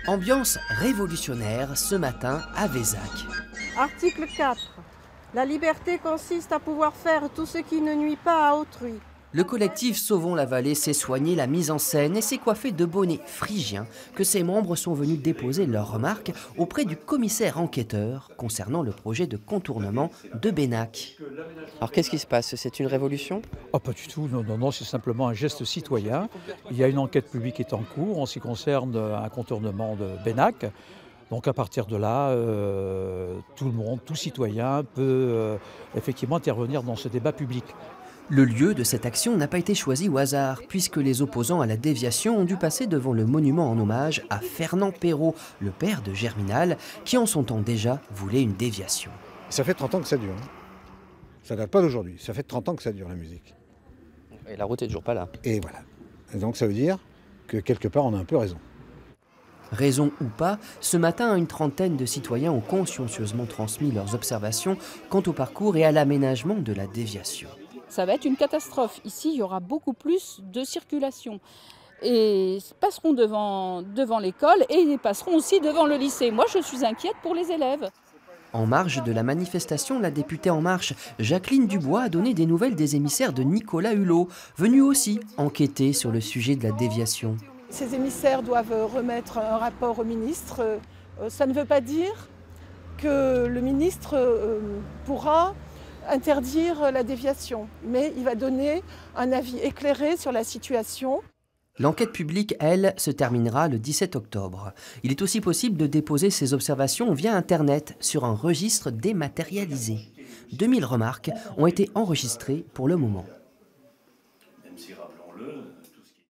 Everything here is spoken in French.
Ambiance révolutionnaire ce matin à Vézac. Article 4. La liberté consiste à pouvoir faire tout ce qui ne nuit pas à autrui. Le collectif Sauvons la Vallée s'est soigné la mise en scène et s'est coiffé de bonnets phrygiens que ses membres sont venus déposer leurs remarques auprès du commissaire enquêteur concernant le projet de contournement de Benac. Alors qu'est-ce qui se passe? C'est une révolution? Oh, pas du tout, non, c'est simplement un geste citoyen. Il y a une enquête publique qui est en cours en ce qui concerne un contournement de Benac. Donc à partir de là, tout le monde, tout citoyen peut effectivement intervenir dans ce débat public. Le lieu de cette action n'a pas été choisi au hasard, puisque les opposants à la déviation ont dû passer devant le monument en hommage à Fernand Perrault, le père de Germinal, qui en son temps déjà voulait une déviation. Ça fait 30 ans que ça dure. Ça date pas d'aujourd'hui, ça fait 30 ans que ça dure la musique. Et la route est toujours pas là. Et voilà. Et donc ça veut dire que quelque part on a un peu raison. Raison ou pas, ce matin, une trentaine de citoyens ont consciencieusement transmis leurs observations quant au parcours et à l'aménagement de la déviation. Ça va être une catastrophe. Ici, il y aura beaucoup plus de circulation. Et ils passeront devant l'école et ils passeront aussi devant le lycée. Moi, je suis inquiète pour les élèves. En marge de la manifestation, la députée En Marche, Jacqueline Dubois, a donné des nouvelles des émissaires de Nicolas Hulot, venus aussi enquêter sur le sujet de la déviation. Ces émissaires doivent remettre un rapport au ministre. Ça ne veut pas dire que le ministre pourra interdire la déviation, mais il va donner un avis éclairé sur la situation. L'enquête publique, elle, se terminera le 17 octobre. Il est aussi possible de déposer ses observations via Internet sur un registre dématérialisé. 2000 remarques ont été enregistrées pour le moment.